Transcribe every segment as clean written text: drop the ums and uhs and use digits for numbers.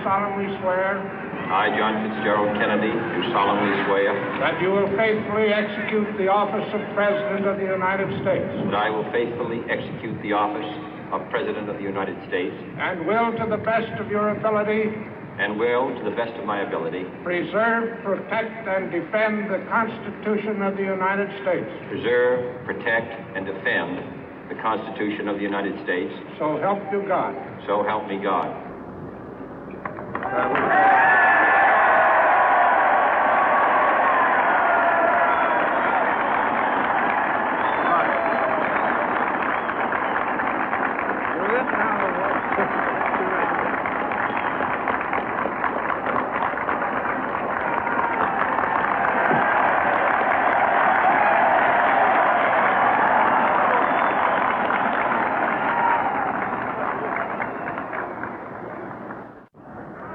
solemnly swear I, John Fitzgerald Kennedy, do solemnly swear that you will faithfully execute the office of President of the United States that I will faithfully execute the office of President of the United States and will, to the best of your ability, and will, to the best of my ability, preserve, protect, and defend the Constitution of the United States. preserve, protect, and defend the Constitution of the United States. So help you God. So help me God.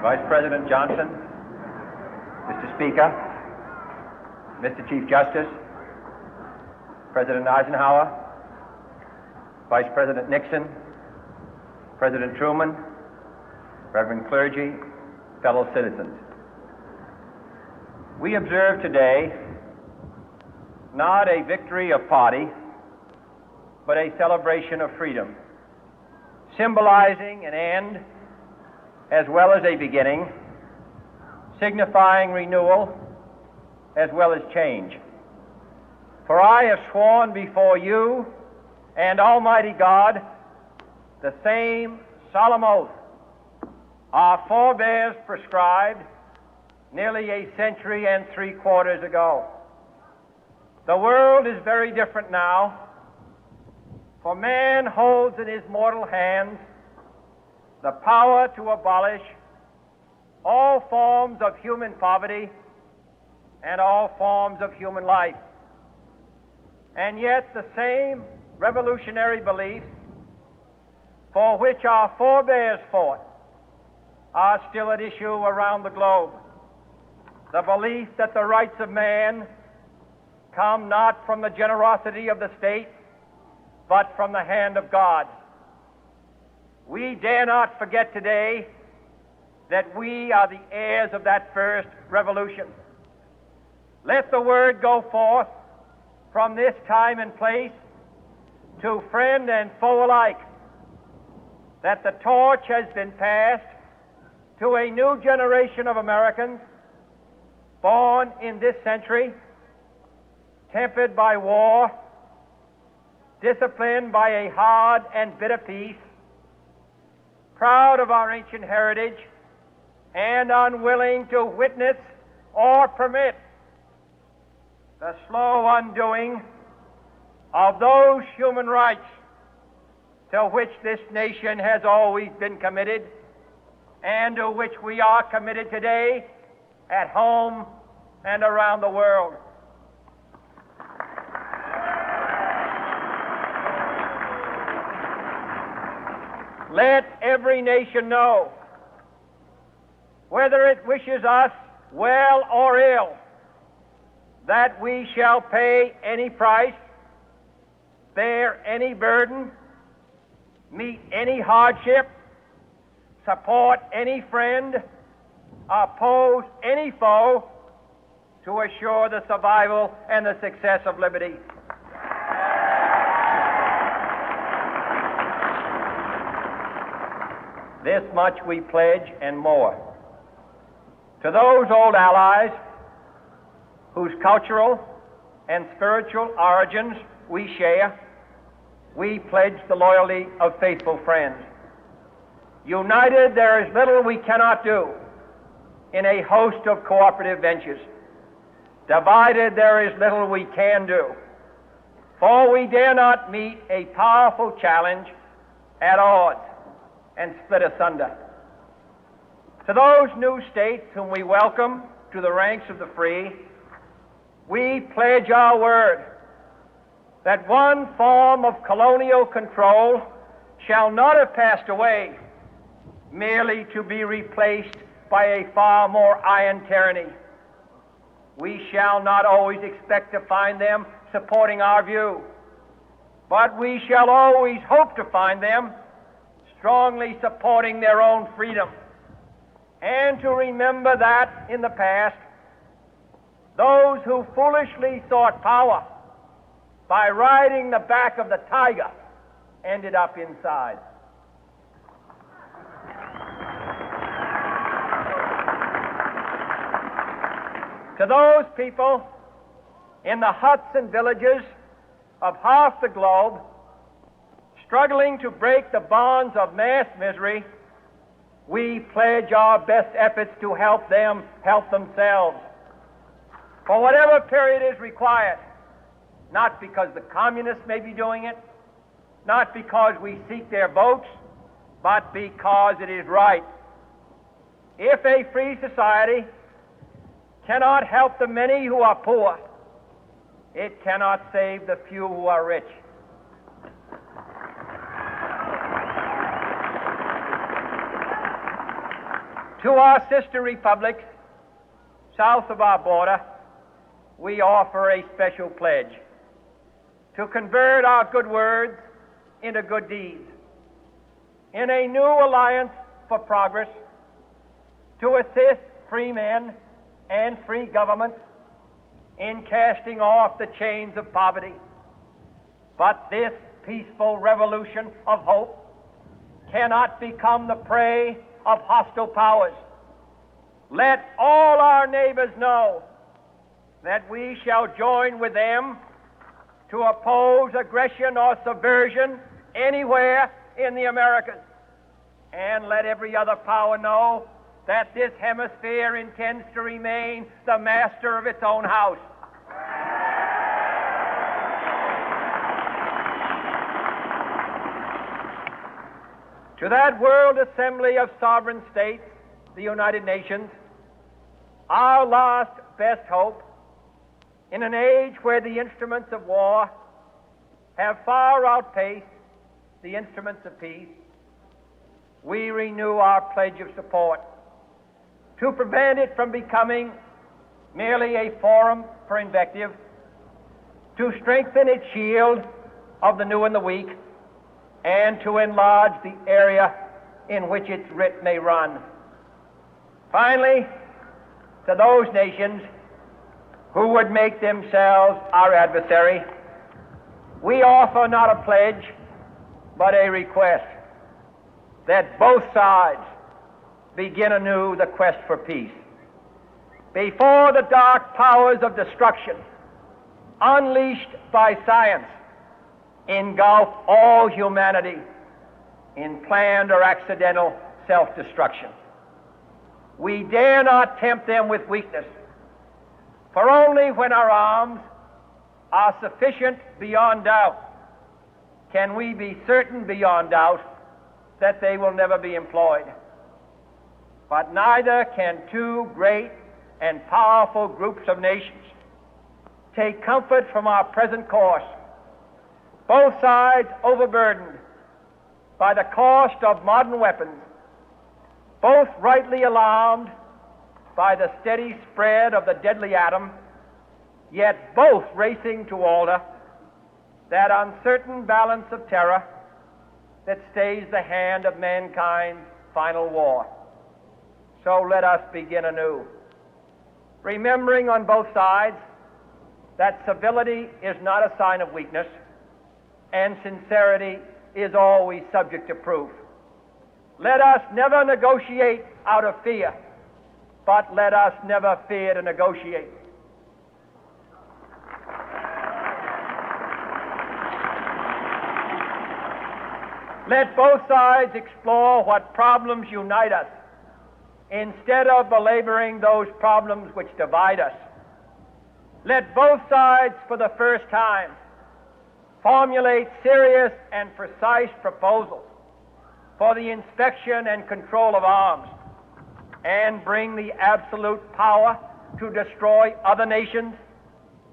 Vice President Johnson, Mr. Speaker, Mr. Chief Justice, President Eisenhower, Vice President Nixon, President Truman, Reverend clergy, fellow citizens. We observe today not a victory of party, but a celebration of freedom, symbolizing an end as well as a beginning, signifying renewal as well as change. For I have sworn before you and Almighty God the same solemn oath our forebears prescribed nearly a century and 3/4 ago. The world is very different now, for man holds in his mortal hands the power to abolish all forms of human poverty and all forms of human life. And yet the same revolutionary beliefs for which our forebears fought are still at issue around the globe. The belief that the rights of man come not from the generosity of the state, but from the hand of God. We dare not forget today that we are the heirs of that first revolution. Let the word go forth from this time and place to friend and foe alike that the torch has been passed to a new generation of Americans born in this century, tempered by war, disciplined by a hard and bitter peace, proud of our ancient heritage, and unwilling to witness or permit the slow undoing of those human rights to which this nation has always been committed and to which we are committed today at home and around the world. Let every nation know, whether it wishes us well or ill, that we shall pay any price, bear any burden, meet any hardship, support any friend, oppose any foe to assure the survival and the success of liberty. This much we pledge and more. To those old allies whose cultural and spiritual origins we share, we pledge the loyalty of faithful friends. United, there is little we cannot do in a host of cooperative ventures. Divided, there is little we can do, for we dare not meet a powerful challenge at odds and split asunder. To those new states whom we welcome to the ranks of the free, we pledge our word that one form of colonial control shall not have passed away, merely to be replaced by a far more iron tyranny. We shall not always expect to find them supporting our view, but we shall always hope to find them strongly supporting their own freedom and to remember that in the past, those who foolishly sought power by riding the back of the tiger ended up inside. To those people in the huts and villages of half the globe struggling to break the bonds of mass misery, we pledge our best efforts to help them help themselves for whatever period is required, not because the communists may be doing it, not because we seek their votes, but because it is right. If a free society cannot help the many who are poor, it cannot save the few who are rich. To our sister republics south of our border, we offer a special pledge to convert our good words into good deeds, in a new alliance for progress, to assist free men and free governments in casting off the chains of poverty. But this peaceful revolution of hope cannot become the prey of hostile powers. Let all our neighbors know that we shall join with them to oppose aggression or subversion anywhere in the Americas. And let every other power know that this hemisphere intends to remain the master of its own house. To that World Assembly of Sovereign States, the United Nations, our last best hope, in an age where the instruments of war have far outpaced the instruments of peace, we renew our pledge of support to prevent it from becoming merely a forum for invective, to strengthen its shield of the new and the weak, and to enlarge the area in which its writ may run. Finally, to those nations who would make themselves our adversary, we offer not a pledge, but a request that both sides begin anew the quest for peace. Before the dark powers of destruction, unleashed by science, engulf all humanity in planned or accidental self-destruction, we dare not tempt them with weakness, for only when our arms are sufficient beyond doubt can we be certain beyond doubt that they will never be employed. But neither can two great and powerful groups of nations take comfort from our present course, both sides overburdened by the cost of modern weapons, both rightly alarmed by the steady spread of the deadly atom, yet both racing to alter that uncertain balance of terror that stays the hand of mankind's final war. So let us begin anew, remembering on both sides that civility is not a sign of weakness, and sincerity is always subject to proof. Let us never negotiate out of fear, but let us never fear to negotiate. Let both sides explore what problems unite us, instead of belaboring those problems which divide us. Let both sides, for the first time, formulate serious and precise proposals for the inspection and control of arms, and bring the absolute power to destroy other nations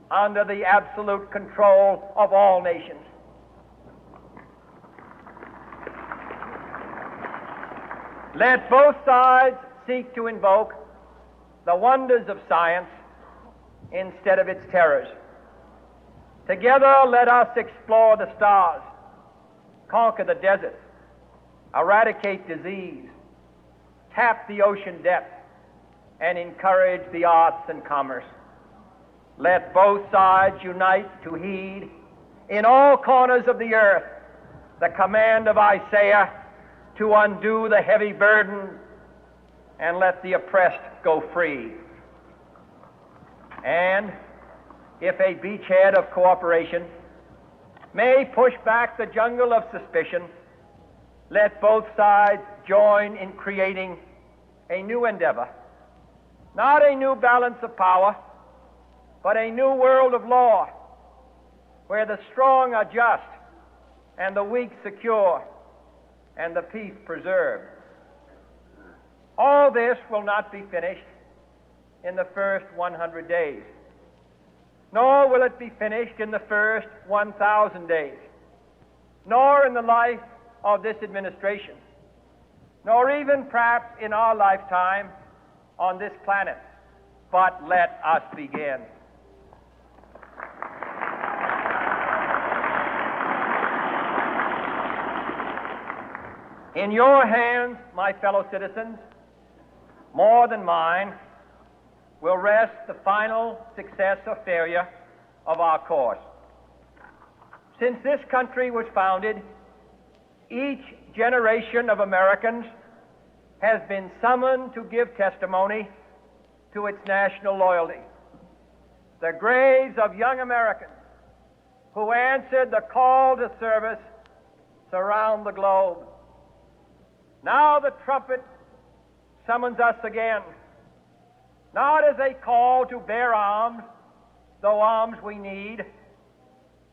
under the absolute control of all nations. Let both sides seek to invoke the wonders of science instead of its terrors. Together, let us explore the stars, conquer the deserts, eradicate disease, tap the ocean depth, and encourage the arts and commerce. Let both sides unite to heed in all corners of the earth the command of Isaiah to undo the heavy burden and let the oppressed go free. And if a beachhead of cooperation may push back the jungle of suspicion, let both sides join in creating a new endeavor, not a new balance of power, but a new world of law, where the strong are just and the weak secure and the peace preserved. All this will not be finished in the first 100 days, nor will it be finished in the first 1,000 days, nor in the life of this administration, nor even perhaps in our lifetime on this planet. But let us begin. In your hands, my fellow citizens, more than mine, will rest the final success or failure of our course. Since this country was founded, each generation of Americans has been summoned to give testimony to its national loyalty. The graves of young Americans who answered the call to service surround the globe. Now the trumpet summons us again, not as a call to bear arms, though arms we need,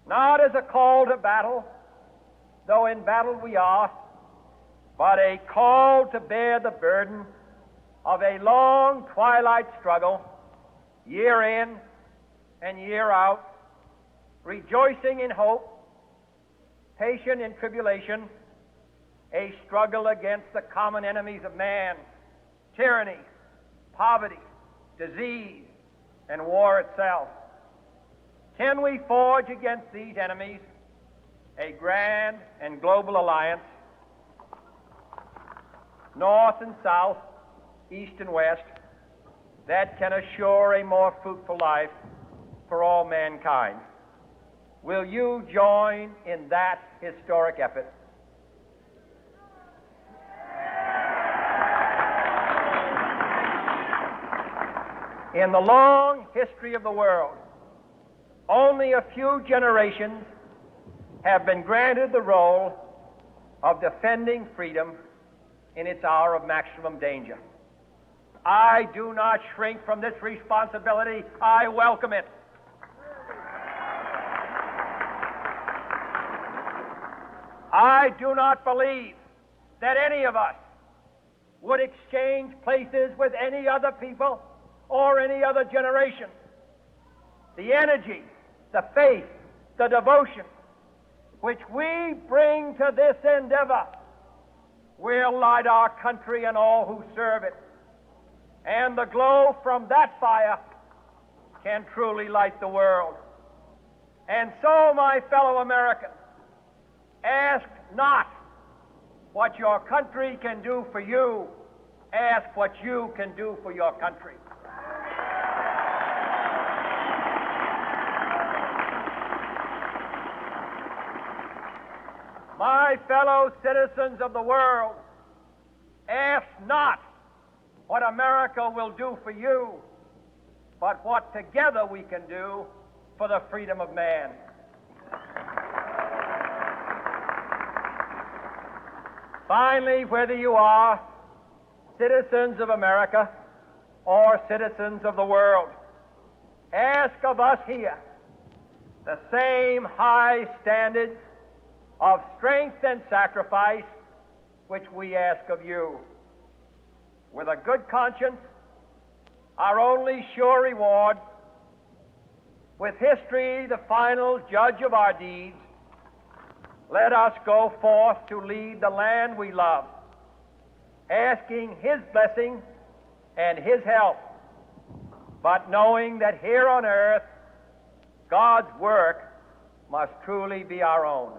not as a call to battle, though in battle we are, but a call to bear the burden of a long twilight struggle, year in and year out, rejoicing in hope, patient in tribulation, a struggle against the common enemies of man, tyranny, poverty, disease, and war itself. Can we forge against these enemies a grand and global alliance, north and south, east and west, that can assure a more fruitful life for all mankind? Will you join in that historic effort? In the long history of the world, only a few generations have been granted the role of defending freedom in its hour of maximum danger. I do not shrink from this responsibility. I welcome it. I do not believe that any of us would exchange places with any other people or any other generation. The energy, the faith, the devotion which we bring to this endeavor will light our country and all who serve it. And the glow from that fire can truly light the world. And so, my fellow Americans, ask not what your country can do for you, ask what you can do for your country. My fellow citizens of the world, ask not what America will do for you, but what together we can do for the freedom of man. Finally, whether you are citizens of America or citizens of the world, ask of us here the same high standards of strength and sacrifice which we ask of you. With a good conscience, our only sure reward, with history the final judge of our deeds, let us go forth to lead the land we love, asking His blessing and His help, but knowing that here on earth, God's work must truly be our own.